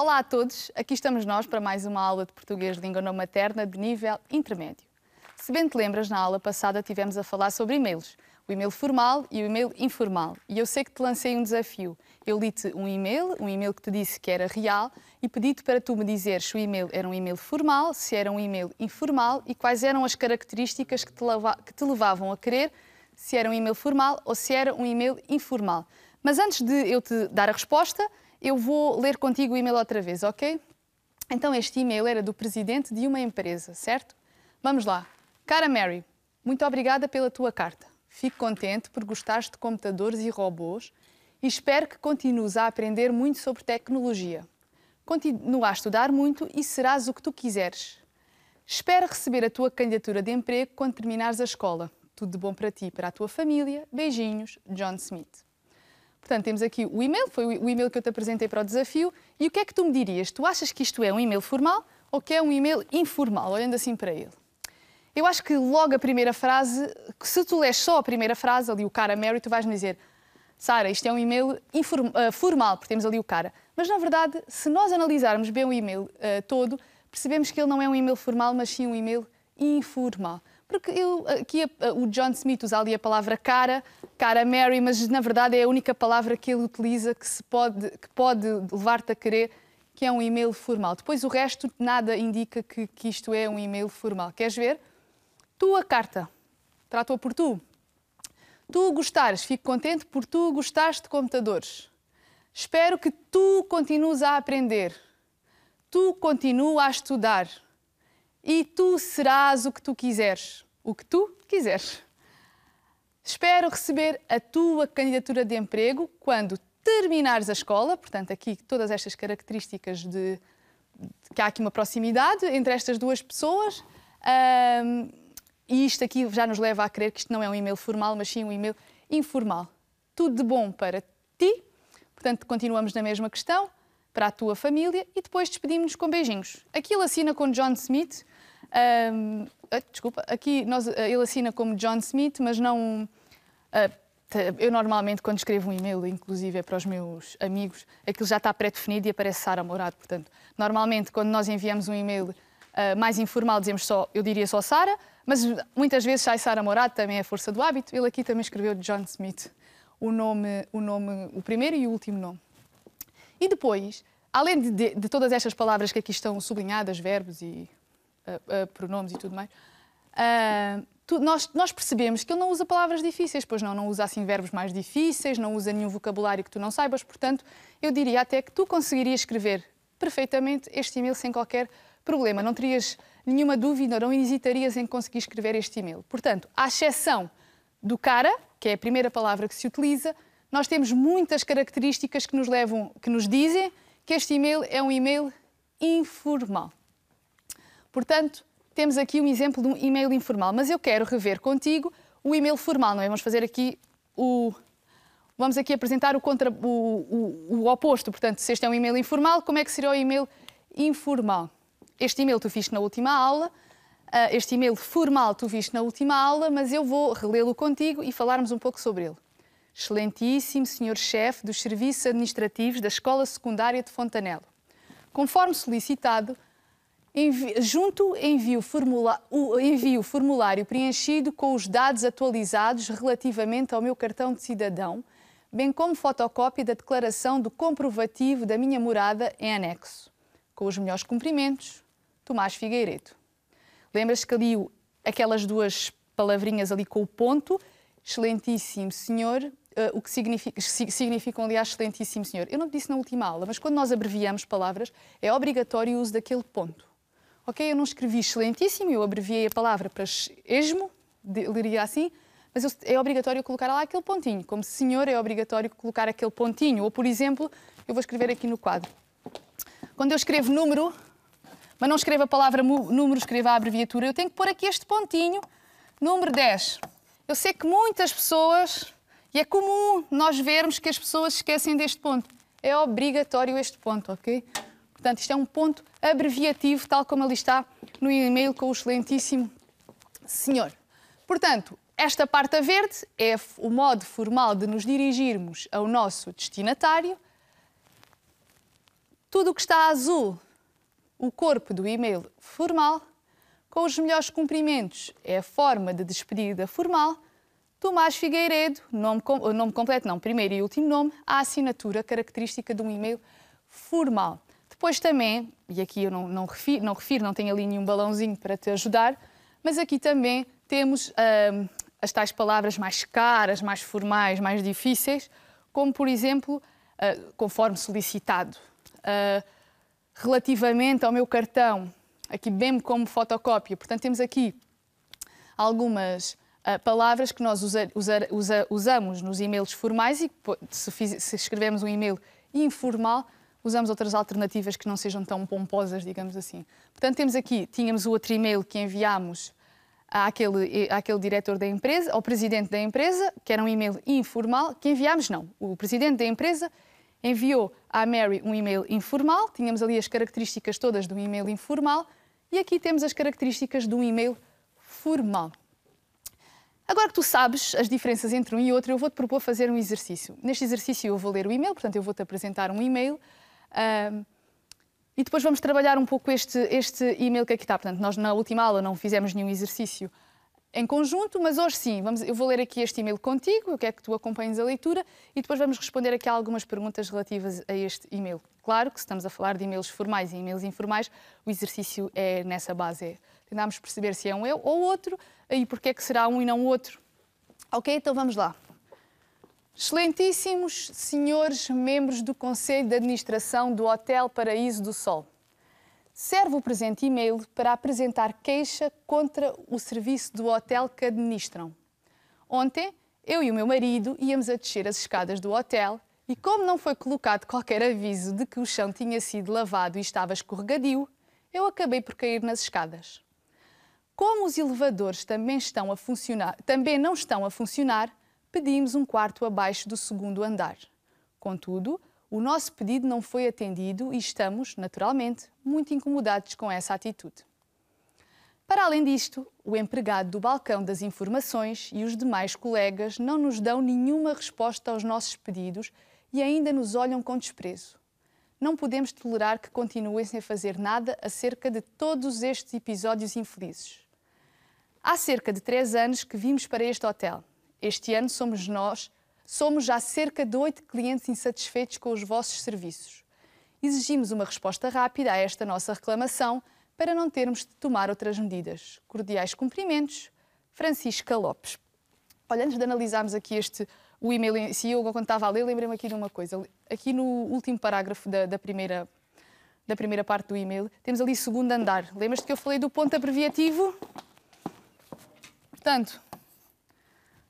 Olá a todos, aqui estamos nós para mais uma aula de português de língua não materna de nível intermédio. Se bem te lembras, na aula passada tivemos a falar sobre e-mails, o e-mail formal e o e-mail informal. E eu sei que te lancei um desafio. Eu li-te um e-mail que te disse que era real e pedi-te para tu me dizeres se o e-mail era um e-mail formal, se era um e-mail informal e quais eram as características que te levavam a querer se era um e-mail formal ou se era um e-mail informal. Mas antes de eu te dar a resposta, eu vou ler contigo o e-mail outra vez, ok? Então este e-mail era do presidente de uma empresa, certo? Vamos lá. Cara Mary, muito obrigada pela tua carta. Fico contente por gostares de computadores e robôs e espero que continues a aprender muito sobre tecnologia. Continua a estudar muito e serás o que tu quiseres. Espero receber a tua candidatura de emprego quando terminares a escola. Tudo de bom para ti e para a tua família. Beijinhos, John Smith. Portanto, temos aqui o e-mail, foi o e-mail que eu te apresentei para o desafio. E o que é que tu me dirias? Tu achas que isto é um e-mail formal ou que é um e-mail informal, olhando assim para ele? Eu acho que logo a primeira frase, se tu lês só a primeira frase, ali o cara Mary, tu vais-me dizer Sara, isto é um e-mail formal, porque temos ali o cara. Mas, na verdade, se nós analisarmos bem o e-mail todo, percebemos que ele não é um e-mail formal, mas sim um e-mail informal. Porque aqui o John Smith usa ali a palavra cara Mary, mas na verdade é a única palavra que ele utiliza que pode levar-te a crer que é um e-mail formal. Depois o resto nada indica que isto é um e-mail formal. Queres ver? Tua carta. Tratou por tu. Tu gostares, fico contente por tu gostares de computadores. Espero que tu continues a aprender. Tu continua a estudar. E tu serás o que tu quiseres. O que tu quiseres. Espero receber a tua candidatura de emprego quando terminares a escola. Portanto, aqui todas estas características que há aqui uma proximidade entre estas duas pessoas. E isto aqui já nos leva a crer que isto não é um e-mail formal, mas sim um e-mail informal. Tudo de bom para ti. Portanto, continuamos na mesma questão. Para a tua família e depois despedimos-nos com beijinhos. Aqui ele assina com John Smith. Desculpa, aqui ele assina como John Smith, mas não... eu normalmente, quando escrevo um e-mail, inclusive é para os meus amigos, aquilo já está pré-definido e aparece Sara Mourado. Portanto, normalmente, quando nós enviamos um e-mail mais informal, dizemos eu diria só Sara, mas muitas vezes sai Sara Mourado, também é a força do hábito. Ele aqui também escreveu John Smith, o primeiro e o último nome. E depois, além de todas estas palavras que aqui estão sublinhadas, verbos e pronomes e tudo mais, nós percebemos que ele não usa palavras difíceis, pois não usa assim verbos mais difíceis, não usa nenhum vocabulário que tu não saibas, portanto, eu diria até que tu conseguirias escrever perfeitamente este e-mail sem qualquer problema, não terias nenhuma dúvida, não hesitarias em conseguir escrever este e-mail. Portanto, à exceção do cara, que é a primeira palavra que se utiliza, nós temos muitas características que nos dizem que este e-mail é um e-mail informal. Portanto, temos aqui um exemplo de um e-mail informal, mas eu quero rever contigo o e-mail formal, não é? Vamos fazer aqui vamos aqui apresentar o oposto. Portanto, se este é um e-mail informal, como é que seria o e-mail informal? Este e-mail tu viste na última aula, este e-mail formal tu viste na última aula, mas eu vou relê-lo contigo e falarmos um pouco sobre ele. Excelentíssimo Sr. Chefe dos Serviços Administrativos da Escola Secundária de Fontanelo. Conforme solicitado, envio o formulário preenchido com os dados atualizados relativamente ao meu cartão de cidadão, bem como fotocópia da declaração do comprovativo da minha morada em anexo. Com os melhores cumprimentos, Tomás Figueiredo. Lembras-te que ali aquelas duas palavrinhas ali com o ponto, Excelentíssimo Senhor, o que significam, aliás, Excelentíssimo Senhor. Eu não te disse na última aula, mas quando nós abreviamos palavras, é obrigatório o uso daquele ponto. Ok? Eu não escrevi Excelentíssimo, eu abreviei a palavra para esmo, leria assim, mas é obrigatório colocar lá aquele pontinho. Como Senhor, é obrigatório colocar aquele pontinho. Ou, por exemplo, eu vou escrever aqui no quadro. Quando eu escrevo número, mas não escrevo a palavra número, escrevo a abreviatura, eu tenho que pôr aqui este pontinho, número 10. Eu sei que muitas pessoas... E é comum nós vermos que as pessoas esquecem deste ponto. É obrigatório este ponto, ok? Portanto, isto é um ponto abreviativo, tal como ali está no e-mail com o Excelentíssimo Senhor. Portanto, esta parte a verde é o modo formal de nos dirigirmos ao nosso destinatário. Tudo o que está azul, o corpo do e-mail formal, com os melhores cumprimentos, é a forma de despedida formal. Tomás Figueiredo, nome completo não, primeiro e último nome, a assinatura característica de um e-mail formal. Depois também, e aqui eu não refiro, não tenho ali nenhum balãozinho para te ajudar, mas aqui também temos as tais palavras mais caras, mais formais, mais difíceis, como por exemplo, conforme solicitado. Relativamente ao meu cartão, aqui bem como fotocópia, portanto temos aqui algumas palavras que nós usamos nos e-mails formais e se escrevemos um e-mail informal, usamos outras alternativas que não sejam tão pomposas, digamos assim. Portanto, tínhamos o outro e-mail que enviámos àquele diretor da empresa, ao presidente da empresa, que era um e-mail informal, que enviámos, não. O presidente da empresa enviou à Mary um e-mail informal, tínhamos ali as características todas do e-mail informal e aqui temos as características de um e-mail formal. Agora que tu sabes as diferenças entre um e outro, eu vou-te propor fazer um exercício. Neste exercício eu vou ler o e-mail, portanto eu vou-te apresentar um e-mail e depois vamos trabalhar um pouco este e-mail que aqui está. Portanto, nós na última aula não fizemos nenhum exercício em conjunto, mas hoje sim. Eu vou ler aqui este e-mail contigo, eu quero que tu acompanhes a leitura e depois vamos responder aqui a algumas perguntas relativas a este e-mail. Claro que se estamos a falar de e-mails formais e e-mails informais, o exercício é nessa base. Tentámos perceber se é um eu ou outro e porque é que será um e não outro. Ok, então vamos lá. Excelentíssimos senhores membros do Conselho de Administração do Hotel Paraíso do Sol. Serve o presente e-mail para apresentar queixa contra o serviço do hotel que administram. Ontem, eu e o meu marido íamos a descer as escadas do hotel e, como não foi colocado qualquer aviso de que o chão tinha sido lavado e estava escorregadio, eu acabei por cair nas escadas. Como os elevadores também não estão a funcionar, pedimos um quarto abaixo do segundo andar. Contudo, o nosso pedido não foi atendido e estamos, naturalmente, muito incomodados com essa atitude. Para além disto, o empregado do balcão das informações e os demais colegas não nos dão nenhuma resposta aos nossos pedidos e ainda nos olham com desprezo. Não podemos tolerar que continuem sem fazer nada acerca de todos estes episódios infelizes. Há cerca de 3 anos que vimos para este hotel. Este ano somos já cerca de 8 clientes insatisfeitos com os vossos serviços. Exigimos uma resposta rápida a esta nossa reclamação para não termos de tomar outras medidas. Cordiais cumprimentos, Francisca Lopes. Olha, antes de analisarmos aqui o e-mail em si, eu quando estava a ler, lembrei-me aqui de uma coisa. Aqui no último parágrafo da primeira parte do e-mail, temos ali segundo andar. Lembras-te que eu falei do ponto abreviativo? Portanto,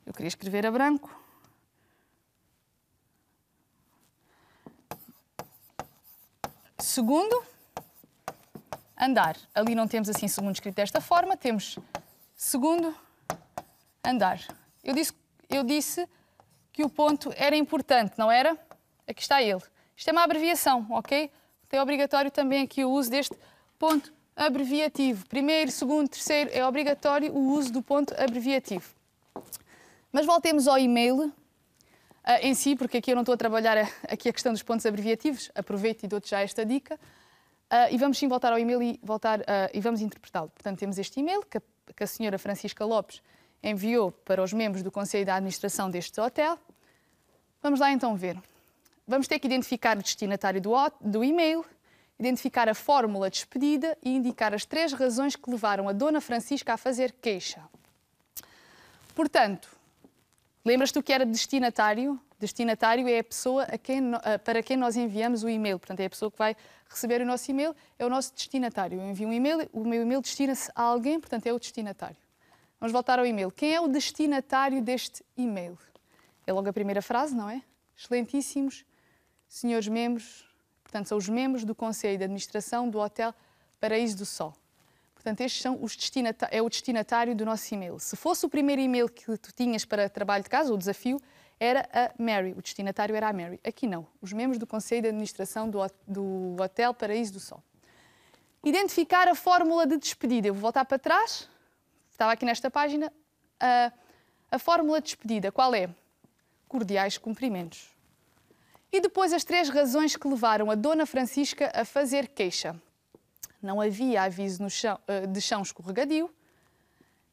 eu queria escrever a branco. Segundo andar. Ali não temos assim segundo escrito desta forma, temos segundo andar. Eu disse que o ponto era importante, não era? Aqui está ele. Isto é uma abreviação, ok? Então é obrigatório também aqui o uso deste ponto abreviativo. Primeiro, segundo, terceiro, é obrigatório o uso do ponto abreviativo. Mas voltemos ao e-mail em si, porque aqui eu não estou a trabalhar aqui a questão dos pontos abreviativos. Aproveito e dou-te já esta dica. E vamos sim voltar ao e-mail e vamos interpretá-lo. Portanto, temos este e-mail que a senhora Francisca Lopes enviou para os membros do Conselho de Administração deste hotel. Vamos lá então ver. Vamos ter que identificar o destinatário do e-mail, identificar a fórmula de despedida e indicar as 3 razões que levaram a Dona Francisca a fazer queixa. Portanto, lembras-te o que era destinatário? Destinatário é a pessoa para quem nós enviamos o e-mail. Portanto, é a pessoa que vai receber o nosso e-mail, é o nosso destinatário. Eu envio um e-mail, o meu e-mail destina-se a alguém, portanto, é o destinatário. Vamos voltar ao e-mail. Quem é o destinatário deste e-mail? É logo a primeira frase, não é? Excelentíssimos senhores membros, portanto, são os membros do Conselho de Administração do Hotel Paraíso do Sol. Portanto, estes são é o destinatário do nosso e-mail. Se fosse o primeiro e-mail que tu tinhas para trabalho de casa, o desafio, era a Mary. O destinatário era a Mary. Aqui não. Os membros do Conselho de Administração do Hotel Paraíso do Sol. Identificar a fórmula de despedida. Eu vou voltar para trás. Estava aqui nesta página. A fórmula de despedida, qual é? Cordiais cumprimentos. E depois as 3 razões que levaram a Dona Francisca a fazer queixa. Não havia aviso de chão escorregadio,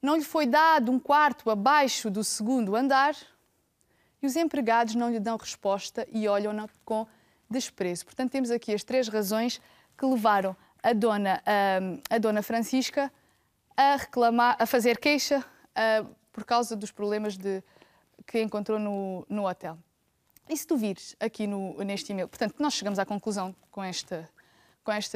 não lhe foi dado um quarto abaixo do 2º andar e os empregados não lhe dão resposta e olham-na com desprezo. Portanto, temos aqui as 3 razões que levaram a Dona Francisca a reclamar, a fazer queixa por causa dos problemas que encontrou no hotel. E se tu vires aqui neste e-mail, portanto, nós chegamos à conclusão com esta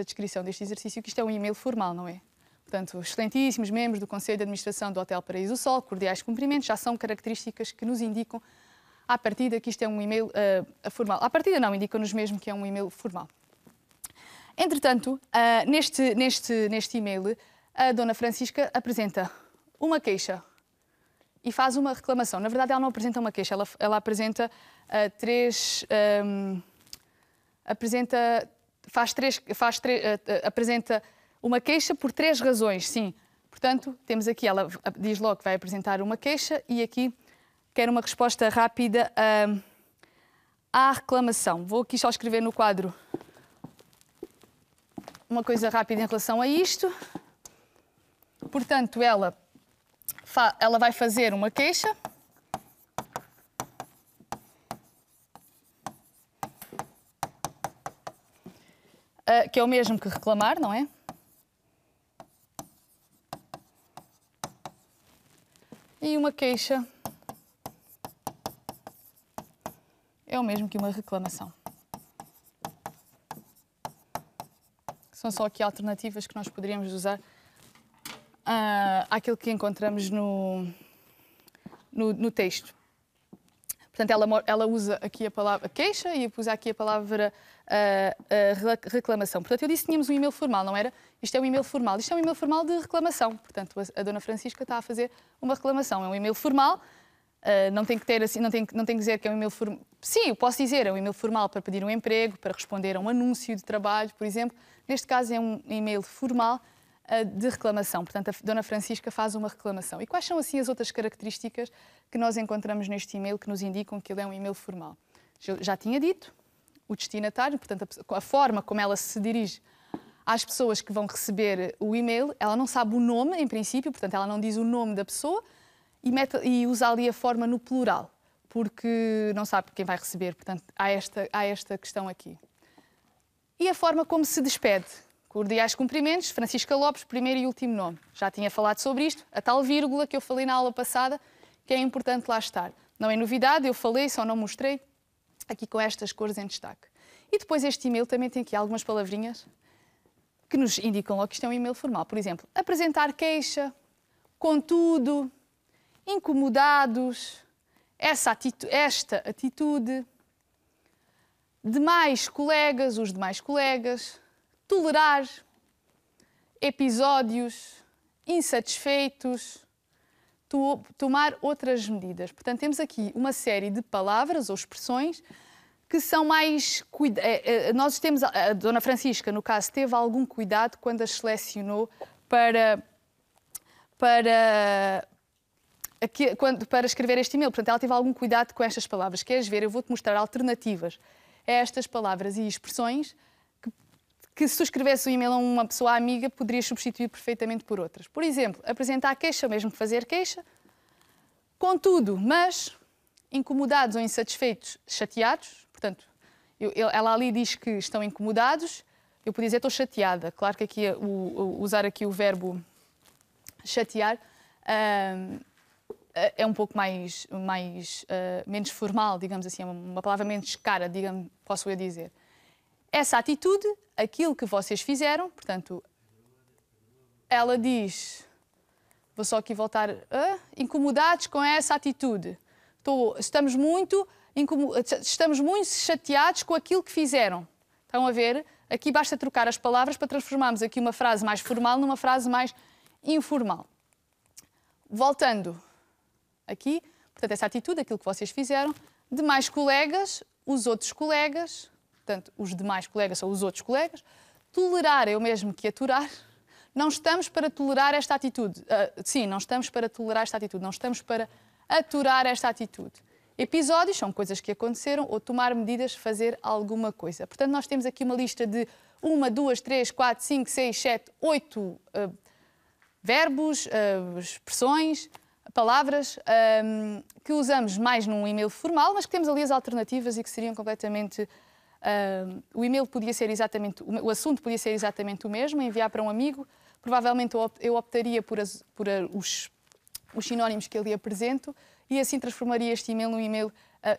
descrição deste exercício que isto é um e-mail formal, não é? Portanto, excelentíssimos membros do Conselho de Administração do Hotel Paraíso do Sol, cordiais cumprimentos, já são características que nos indicam à partida que isto é um e-mail formal. À partida não, indicam-nos mesmo que é um e-mail formal. Entretanto, neste e-mail, a Dona Francisca apresenta uma queixa e faz uma reclamação. Na verdade, ela não apresenta uma queixa, ela apresenta apresenta uma queixa por 3 razões, sim. Portanto, temos aqui, ela diz logo que vai apresentar uma queixa e aqui quer uma resposta rápida à reclamação. Vou aqui só escrever no quadro uma coisa rápida em relação a isto. Portanto, ela vai fazer uma queixa. Que é o mesmo que reclamar, não é? E uma queixa é o mesmo que uma reclamação. São só aqui alternativas que nós poderíamos usar àquilo que encontramos no texto. Portanto, ela usa aqui a palavra queixa e usa aqui a palavra reclamação. Portanto, eu disse que tínhamos um e-mail formal, não era? Isto é um e-mail formal. Isto é um e-mail formal de reclamação. Portanto, a Dona Francisca está a fazer uma reclamação. É um e-mail formal. Não tem que ter assim, não tem que dizer que é um e-mail formal. Sim, eu posso dizer, é um e-mail formal para pedir um emprego, para responder a um anúncio de trabalho, por exemplo. Neste caso é um e-mail formal de reclamação. Portanto, a Dona Francisca faz uma reclamação. E quais são assim as outras características que nós encontramos neste e-mail que nos indicam que ele é um e-mail formal? Já tinha dito, o destinatário, portanto, a forma como ela se dirige às pessoas que vão receber o e-mail, ela não sabe o nome, em princípio, portanto, ela não diz o nome da pessoa e usa ali a forma no plural, porque não sabe quem vai receber. Portanto, há esta questão aqui. E a forma como se despede. Cordiais cumprimentos, Francisca Lopes, primeiro e último nome. Já tinha falado sobre isto, a tal vírgula que eu falei na aula passada, que é importante lá estar. Não é novidade, eu falei, só não mostrei, aqui com estas cores em destaque. E depois este e-mail também tem aqui algumas palavrinhas que nos indicam logo que isto é um e-mail formal. Por exemplo, apresentar queixa, contudo, incomodados, esta atitude, demais colegas, os demais colegas, tolerar, episódios, insatisfeitos, tomar outras medidas. Portanto, temos aqui uma série de palavras ou expressões que são mais... Nós temos, a Dona Francisca, no caso, teve algum cuidado quando as selecionou para escrever este e-mail. Portanto, ela teve algum cuidado com estas palavras. Queres ver? Eu vou-te mostrar alternativas a estas palavras e expressões que se tu escrevesse um e-mail a uma pessoa amiga, poderias substituir perfeitamente por outras. Por exemplo, apresentar queixa, mesmo que fazer queixa. Contudo, mas, incomodados ou insatisfeitos, chateados. Portanto, ela ali diz que estão incomodados. Eu podia dizer estou chateada. Claro que aqui usar aqui o verbo chatear é um pouco menos formal, digamos assim, é uma palavra menos cara, digamos, posso eu dizer. Essa atitude, aquilo que vocês fizeram, portanto, ela diz, vou só aqui voltar, incomodados com essa atitude. Estamos muito chateados com aquilo que fizeram. Estão a ver? Aqui basta trocar as palavras para transformarmos aqui uma frase mais formal numa frase mais informal. Voltando aqui, portanto, essa atitude, aquilo que vocês fizeram, demais colegas, os outros colegas, portanto, os demais colegas são os outros colegas, tolerar é o mesmo que aturar, não estamos para tolerar esta atitude. Sim, não estamos para tolerar esta atitude, não estamos para aturar esta atitude. Episódios são coisas que aconteceram ou tomar medidas, fazer alguma coisa. Portanto, nós temos aqui uma lista de 1, 2, 3, 4, 5, 6, 7, 8 verbos, expressões, palavras que usamos mais num e-mail formal, mas que temos ali as alternativas e que seriam completamente... o e-mail podia ser exatamente... O assunto podia ser exatamente o mesmo, enviar para um amigo. Provavelmente eu optaria por os sinónimos que ali apresento e assim transformaria este e-mail num e-mail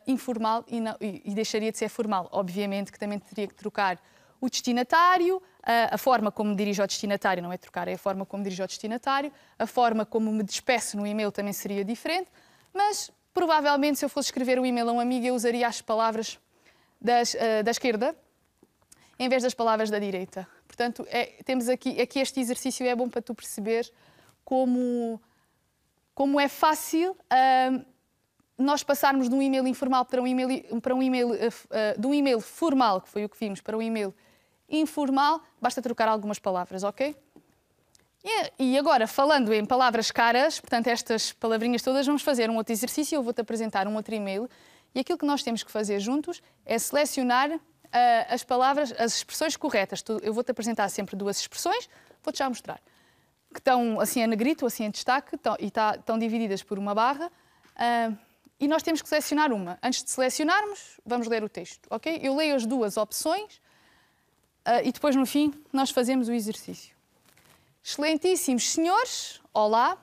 informal e deixaria de ser formal. Obviamente que também teria que trocar o destinatário, a forma como me dirijo ao destinatário, não é trocar, é a forma como me dirijo ao destinatário, a forma como me despeço no e-mail também seria diferente, mas provavelmente se eu fosse escrever um e-mail a um amigo eu usaria as palavras da esquerda em vez das palavras da direita. Portanto, temos aqui este exercício é bom para tu perceber como é fácil nós passarmos de um e-mail informal para um e-mail de um e-mail formal, que foi o que vimos, para um e-mail informal, basta trocar algumas palavras, ok? E agora, falando em palavras caras, portanto, estas palavrinhas todas, vamos fazer um outro exercício, eu vou-te apresentar um outro e-mail e aquilo que nós temos que fazer juntos é selecionar as palavras, as expressões corretas. Eu vou-te apresentar sempre duas expressões, vou-te já mostrar, que estão assim a negrito, assim em destaque, estão divididas por uma barra, e nós temos que selecionar uma. Antes de selecionarmos, vamos ler o texto, ok? Eu leio as duas opções e depois, no fim, nós fazemos o exercício. Excelentíssimos senhores, olá.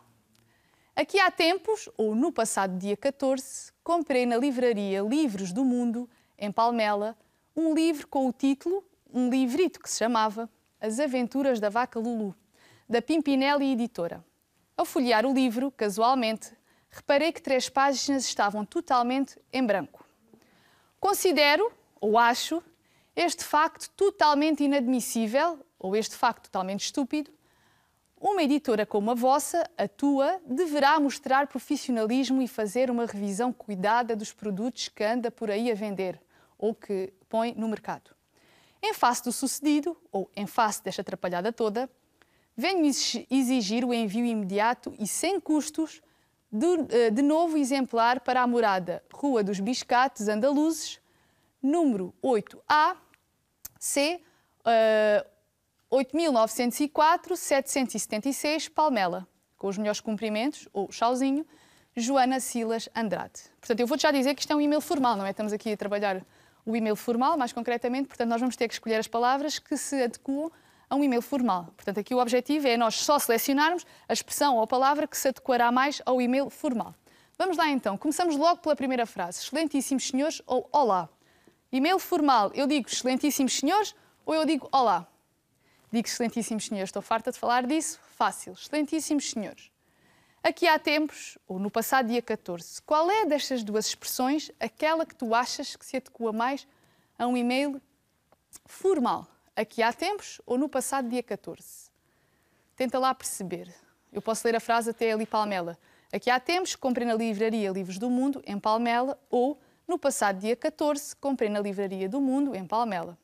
Aqui há tempos, ou no passado dia 14, comprei na livraria Livros do Mundo, em Palmela, um livro com o título, um livrito que se chamava As Aventuras da Vaca Lulu, da Pimpinelli Editora. Ao folhear o livro, casualmente, reparei que 3 páginas estavam totalmente em branco. Considero, ou acho, este facto totalmente inadmissível, ou este facto totalmente estúpido. Uma editora como a vossa, a tua, deverá mostrar profissionalismo e fazer uma revisão cuidada dos produtos que anda por aí a vender ou que põe no mercado. Em face do sucedido, ou em face desta atrapalhada toda, venho exigir o envio imediato e sem custos de novo exemplar para a morada Rua dos Biscates Andaluzes, número 8A, C, 8904 776, Palmela, com os melhores cumprimentos, ou chauzinho, Joana Silas Andrade. Portanto, eu vou-te já dizer que isto é um e-mail formal, não é? Estamos aqui a trabalhar o e-mail formal, mais concretamente, portanto, nós vamos ter que escolher as palavras que se adequam a um e-mail formal. Portanto, aqui o objetivo é nós só selecionarmos a expressão ou a palavra que se adequará mais ao e-mail formal. Vamos lá então, começamos logo pela primeira frase. Excelentíssimos senhores ou olá. E-mail formal, eu digo excelentíssimos senhores ou eu digo olá? Digo excelentíssimos senhores, estou farta de falar disso? Fácil, excelentíssimos senhores. Aqui há tempos, ou no passado dia 14, qual é destas duas expressões aquela que tu achas que se adequa mais a um e-mail formal? Aqui há tempos ou no passado dia 14? Tenta lá perceber. Eu posso ler a frase até ali Palmela. Aqui há tempos, comprei na livraria Livros do Mundo, em Palmela, ou no passado dia 14, comprei na livraria do Mundo, em Palmela.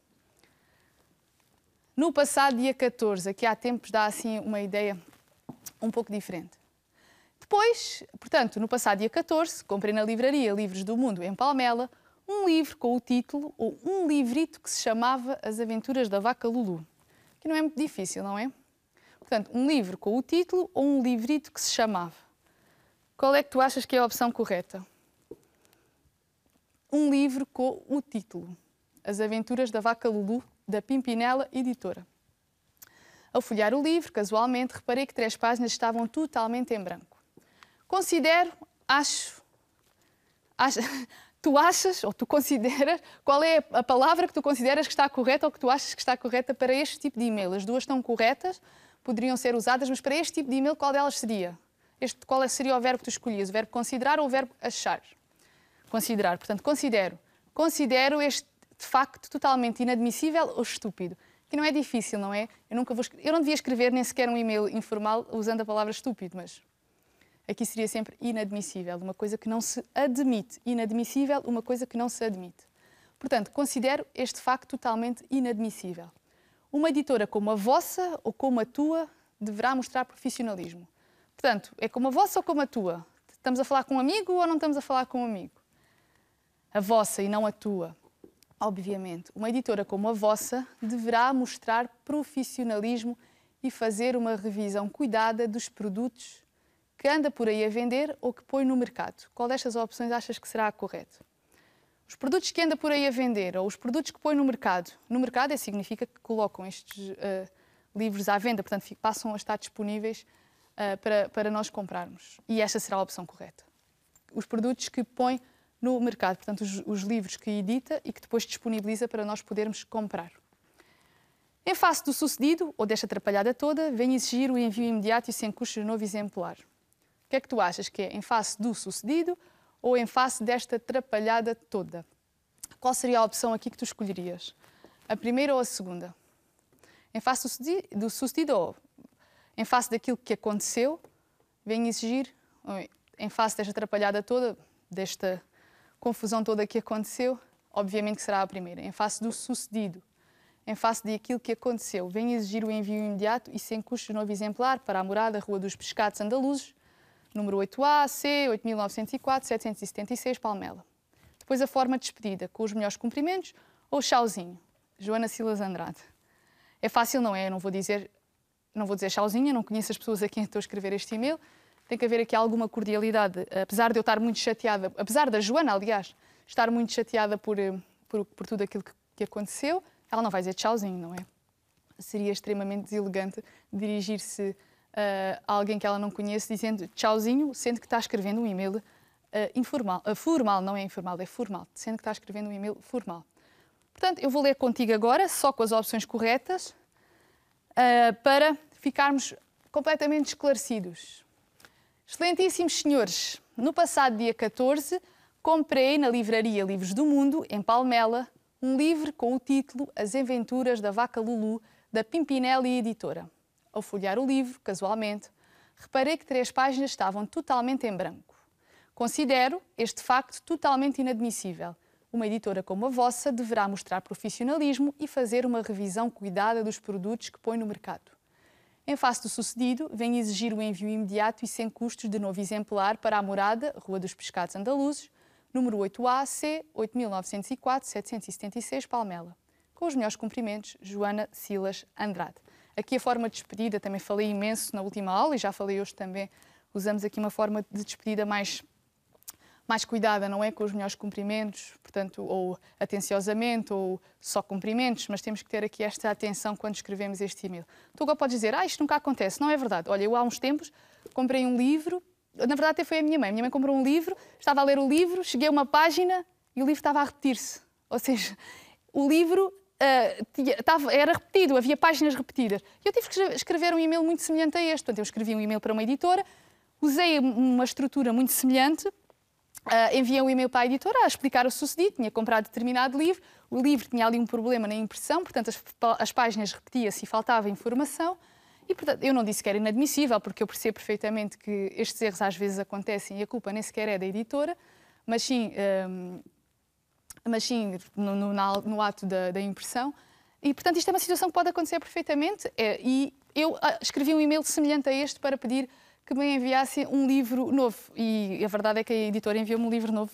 No passado dia 14, aqui há tempos, dá assim uma ideia um pouco diferente. Depois, portanto, no passado dia 14, comprei na livraria Livros do Mundo, em Palmela, um livro com o título, ou um livrito que se chamava As Aventuras da Vaca Lulu. Que não é muito difícil, não é? Portanto, um livro com o título ou um livrito que se chamava. Qual é que tu achas que é a opção correta? Um livro com o título. As Aventuras da Vaca Lulu, da Pimpinela Editora. Ao folhear o livro, casualmente, reparei que 3 páginas estavam totalmente em branco. Considero, acho... Tu achas, ou tu consideras, qual é a palavra que tu consideras que está correta ou que tu achas que está correta para este tipo de e-mail? As duas estão corretas, poderiam ser usadas, mas para este tipo de e-mail, qual delas seria? Qual seria o verbo que tu escolhias? O verbo considerar ou o verbo achar? Considerar. Portanto, considero este facto totalmente inadmissível ou estúpido. Que não é difícil, não é? Eu não devia escrever nem sequer um e-mail informal usando a palavra estúpido, mas aqui seria sempre inadmissível, uma coisa que não se admite. Inadmissível, uma coisa que não se admite. Portanto, considero este facto totalmente inadmissível. Uma editora como a vossa ou como a tua deverá mostrar profissionalismo. Portanto, é como a vossa ou como a tua? Estamos a falar com um amigo ou não estamos a falar com um amigo? a vossa e não a tua, obviamente, uma editora como a vossa deverá mostrar profissionalismo e fazer uma revisão cuidada dos produtos que anda por aí a vender ou que põe no mercado. Qual destas opções achas que será a correta? Os produtos que anda por aí a vender ou os produtos que põe no mercado significa que colocam estes livros à venda, portanto passam a estar disponíveis para nós comprarmos. E esta será a opção correta. Os produtos que põe no mercado, portanto os livros que edita e que depois disponibiliza para nós podermos comprar. Em face do sucedido, ou desta atrapalhada toda, vem exigir o envio imediato e sem custos de novo exemplar. O que é que tu achas que é? Em face do sucedido ou em face desta atrapalhada toda? Qual seria a opção aqui que tu escolherias? A primeira ou a segunda? Em face do sucedido ou em face daquilo que aconteceu, vem exigir, em face desta atrapalhada toda, desta confusão toda que aconteceu, obviamente que será a primeira. Em face do sucedido, em face daquilo que aconteceu, vem exigir o envio imediato e sem custos de novo exemplar para a morada Rua dos Pescados Andaluzes, número 8A, C, 8904, 776, Palmela. Depois a forma de despedida, com os melhores cumprimentos ou chauzinho. Joana Silas Andrade. É fácil, não é? Eu não vou dizer chauzinho, não conheço as pessoas a quem estou a escrever este e-mail. Tem que haver aqui alguma cordialidade, apesar de eu estar muito chateada, apesar da Joana, aliás, estar muito chateada por tudo aquilo que aconteceu, ela não vai dizer tchauzinho, não é? Seria extremamente deselegante dirigir-se a alguém que ela não conhece dizendo tchauzinho, sendo que está escrevendo um e-mail informal. Formal, não é informal, é formal, sendo que está escrevendo um e-mail formal. Portanto, eu vou ler contigo agora, só com as opções corretas, para ficarmos completamente esclarecidos. Excelentíssimos senhores, no passado dia 14, comprei na livraria Livros do Mundo, em Palmela, um livro com o título As Aventuras da Vaca Lulu, da Pimpinelli Editora. Ao folhear o livro, casualmente, reparei que 3 páginas estavam totalmente em branco. Considero este facto totalmente inadmissível. Uma editora como a vossa deverá mostrar profissionalismo e fazer uma revisão cuidada dos produtos que põe no mercado. Em face do sucedido, vem exigir o envio imediato e sem custos de novo exemplar para a morada Rua dos Pescados Andaluzes, número 8A, C, 8904, 776, Palmela. Com os melhores cumprimentos, Joana Silas Andrade. Aqui a forma de despedida, também falei imenso na última aula e já falei hoje também, usamos aqui uma forma de despedida mais cuidada, não é? Com os melhores cumprimentos, portanto, ou atenciosamente, ou só cumprimentos, mas temos que ter aqui esta atenção quando escrevemos este e-mail. Tu agora podes dizer, isto nunca acontece. Não é verdade. Olha, eu há uns tempos comprei um livro, na verdade até foi a minha mãe comprou um livro, estava a ler o livro, cheguei a uma página e o livro estava a repetir-se. Ou seja, o livro era repetido, havia páginas repetidas. E eu tive que escrever um e-mail muito semelhante a este. Portanto, eu escrevi um e-mail para uma editora, usei uma estrutura muito semelhante, enviei um e-mail para a editora a explicar o sucedido, tinha comprado determinado livro, o livro tinha ali um problema na impressão, portanto as páginas repetia-se e faltava informação, e portanto eu não disse que era inadmissível, porque eu percebo perfeitamente que estes erros às vezes acontecem e a culpa nem sequer é da editora, mas sim no ato da impressão, e portanto isto é uma situação que pode acontecer perfeitamente, e eu escrevi um e-mail semelhante a este para pedir que me enviasse um livro novo. E a verdade é que a editora enviou-me um livro novo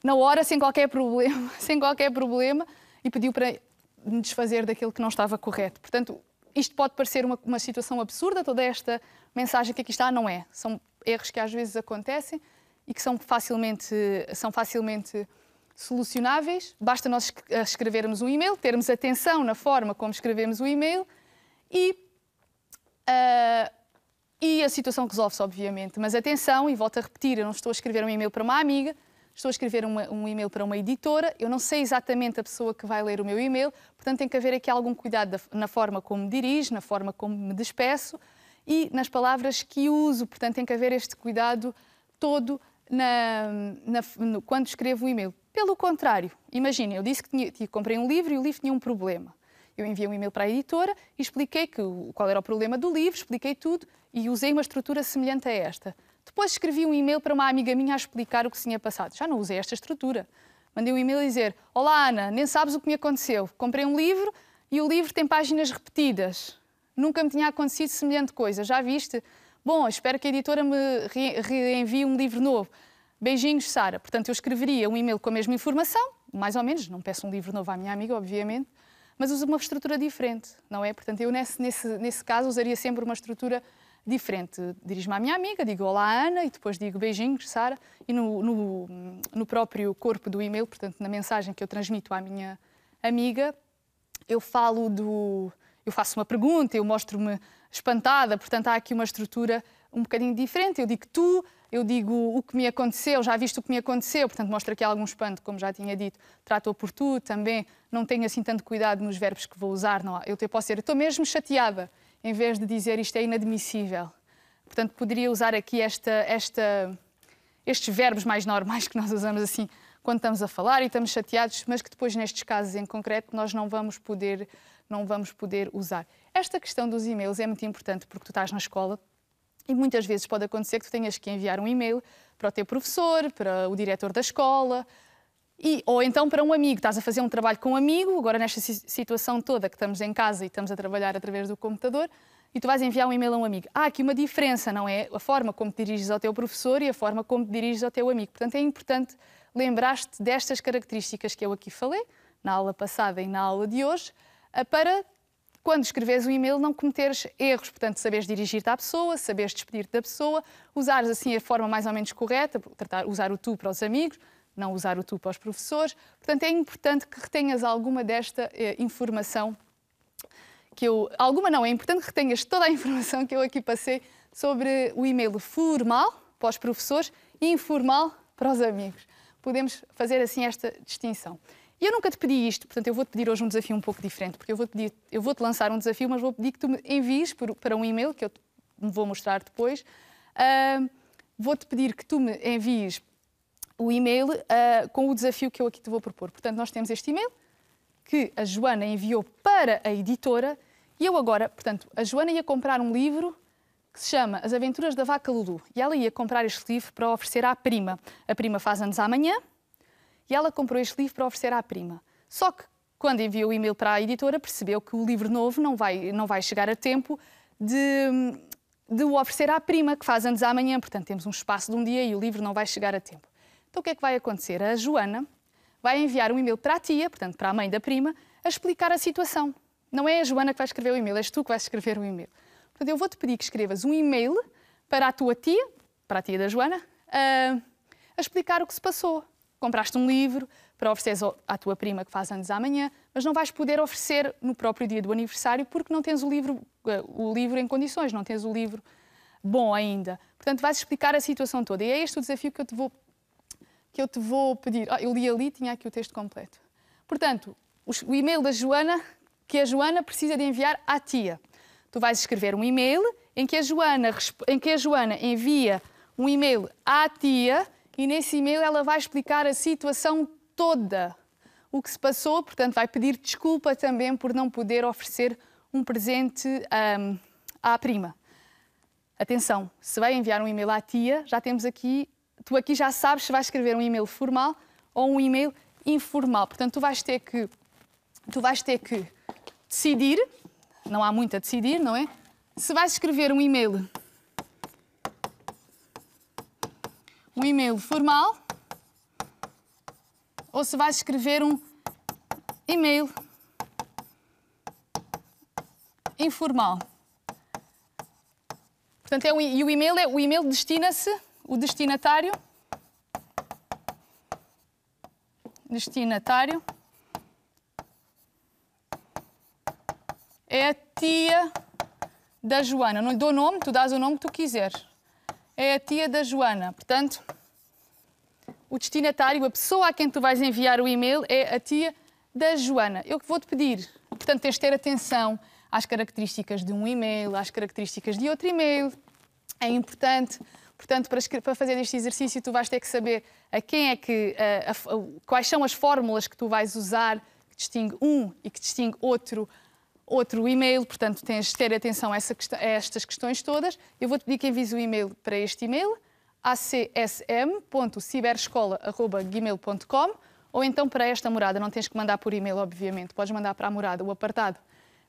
na hora, sem qualquer problema, e pediu para me desfazer daquilo que não estava correto. Portanto, isto pode parecer uma situação absurda, toda esta mensagem que aqui está, não é. São erros que às vezes acontecem e que são facilmente solucionáveis. Basta nós escrevermos um e-mail, termos atenção na forma como escrevemos o e-mail e a situação resolve-se, obviamente. Mas atenção, e volto a repetir, eu não estou a escrever um e-mail para uma amiga, estou a escrever um e-mail para uma editora, eu não sei exatamente a pessoa que vai ler o meu e-mail, portanto tem que haver aqui algum cuidado na forma como me dirijo, na forma como me despeço e nas palavras que uso. Portanto tem que haver este cuidado todo quando escrevo o e-mail. Pelo contrário, imaginem, eu disse que comprei um livro e o livro tinha um problema. Eu enviei um e-mail para a editora e expliquei qual era o problema do livro, expliquei tudo e usei uma estrutura semelhante a esta. Depois escrevi um e-mail para uma amiga minha a explicar o que se tinha passado. Já não usei esta estrutura. Mandei um e-mail a dizer: olá Ana, nem sabes o que me aconteceu. Comprei um livro e o livro tem páginas repetidas. Nunca me tinha acontecido semelhante coisa. Já viste? Bom, espero que a editora me reenvie um livro novo. beijinhos, Sara. Portanto, eu escreveria um e-mail com a mesma informação, mais ou menos, não peço um livro novo à minha amiga, obviamente, mas uso uma estrutura diferente, não é? Portanto, eu nesse caso usaria sempre uma estrutura diferente. Dirijo-me à minha amiga, digo olá, Ana, e depois digo beijinhos, Sara, e no próprio corpo do e-mail, portanto, na mensagem que eu transmito à minha amiga, eu faço uma pergunta, eu mostro-me espantada, portanto, há aqui uma estrutura um bocadinho diferente. Eu digo tu, eu digo o que me aconteceu, já viste o que me aconteceu, portanto, mostro aqui algum espanto, como já tinha dito, trato-a por tu, também não tenho assim tanto cuidado nos verbos que vou usar, não, eu posso dizer, eu estou mesmo chateada, em vez de dizer isto é inadmissível. Portanto, poderia usar aqui estes verbos mais normais que nós usamos assim quando estamos a falar e estamos chateados, mas que depois, nestes casos em concreto, nós não vamos poder usar. Esta questão dos e-mails é muito importante porque tu estás na escola e muitas vezes pode acontecer que tu tenhas que enviar um e-mail para o teu professor, para o diretor da escola, ou então para um amigo. Estás a fazer um trabalho com um amigo, agora nesta situação toda que estamos em casa e estamos a trabalhar através do computador, e tu vais enviar um e-mail a um amigo. Há aqui uma diferença, não é? A forma como te diriges ao teu professor e a forma como te diriges ao teu amigo. Portanto, é importante lembrar-te destas características que eu aqui falei, na aula passada e na aula de hoje, para, quando escreves um e-mail, não cometeres erros. Portanto, saberes dirigir-te à pessoa, saberes despedir-te da pessoa, usares assim a forma mais ou menos correta, usar o tu para os amigos, não usar o tu para os professores. Portanto, é importante que retenhas alguma desta informação é importante que retenhas toda a informação que eu aqui passei sobre o e-mail formal para os professores e informal para os amigos. Podemos fazer assim esta distinção. E eu nunca te pedi isto, portanto eu vou-te pedir hoje um desafio um pouco diferente, porque eu vou-te lançar um desafio, mas vou pedir que tu me envies para um e-mail, que eu me vou mostrar depois. Vou-te pedir que tu me envies o e-mail com o desafio que eu aqui te vou propor. Portanto, nós temos este e-mail que a Joana enviou para a editora e eu agora, portanto, a Joana ia comprar um livro que se chama As Aventuras da Vaca Lulu e ela ia comprar este livro para oferecer à prima. A prima faz anos amanhã e ela comprou este livro para oferecer à prima. Só que, quando enviou o e-mail para a editora, percebeu que o livro novo não vai chegar a tempo de o oferecer à prima, que faz anos amanhã. Portanto, temos um espaço de um dia e o livro não vai chegar a tempo. Então, o que é que vai acontecer? A Joana vai enviar um e-mail para a tia, portanto, para a mãe da prima, a explicar a situação. Não é a Joana que vai escrever o e-mail, és tu que vais escrever o e-mail. Portanto, eu vou-te pedir que escrevas um e-mail para a tua tia, para a tia da Joana, a explicar o que se passou. Compraste um livro para ofereceres à tua prima que faz anos amanhã, mas não vais poder oferecer no próprio dia do aniversário porque não tens o livro em condições, não tens o livro bom ainda. Portanto, vais explicar a situação toda. E é este o desafio que eu te vou pedir. Eu li ali, tinha aqui o texto completo. Portanto, o e-mail da Joana, que a Joana precisa de enviar à tia. Tu vais escrever um e-mail em que a Joana envia um e-mail à tia e nesse e-mail ela vai explicar a situação toda, o que se passou, portanto vai pedir desculpa também por não poder oferecer um presente à prima. Atenção, se vai enviar um e-mail à tia, já temos aqui, tu aqui já sabes se vais escrever um e-mail formal ou um e-mail informal. Portanto, tu vais ter que decidir, não há muito a decidir, não é? Se vais escrever um e-mail formal ou se vais escrever um e-mail informal. Portanto, o e-mail destina-se, o destinatário é a tia da Joana. Não lhe dou nome, tu dás o nome que tu quiseres. É a tia da Joana. Portanto, o destinatário, a pessoa a quem tu vais enviar o e-mail é a tia da Joana. Eu vou-te pedir, portanto, tens de ter atenção às características de um e-mail, às características de outro e-mail. É importante. Portanto, para fazer este exercício, tu vais ter que saber quais são as fórmulas que tu vais usar, que distingue um e que distingue outro e-mail. Portanto, tens de ter atenção a estas questões todas. Eu vou-te pedir que envies o e-mail para este e-mail, acsm.ciberescola@gmail.com, ou então para esta morada. Não tens que mandar por e-mail, obviamente. Podes mandar para a morada, o apartado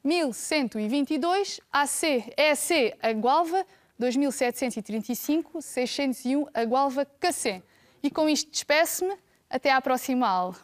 1122, EC, a Gualva, 2735 601, a Gualva, Cacém. E com isto despeço-me. Até à próxima aula.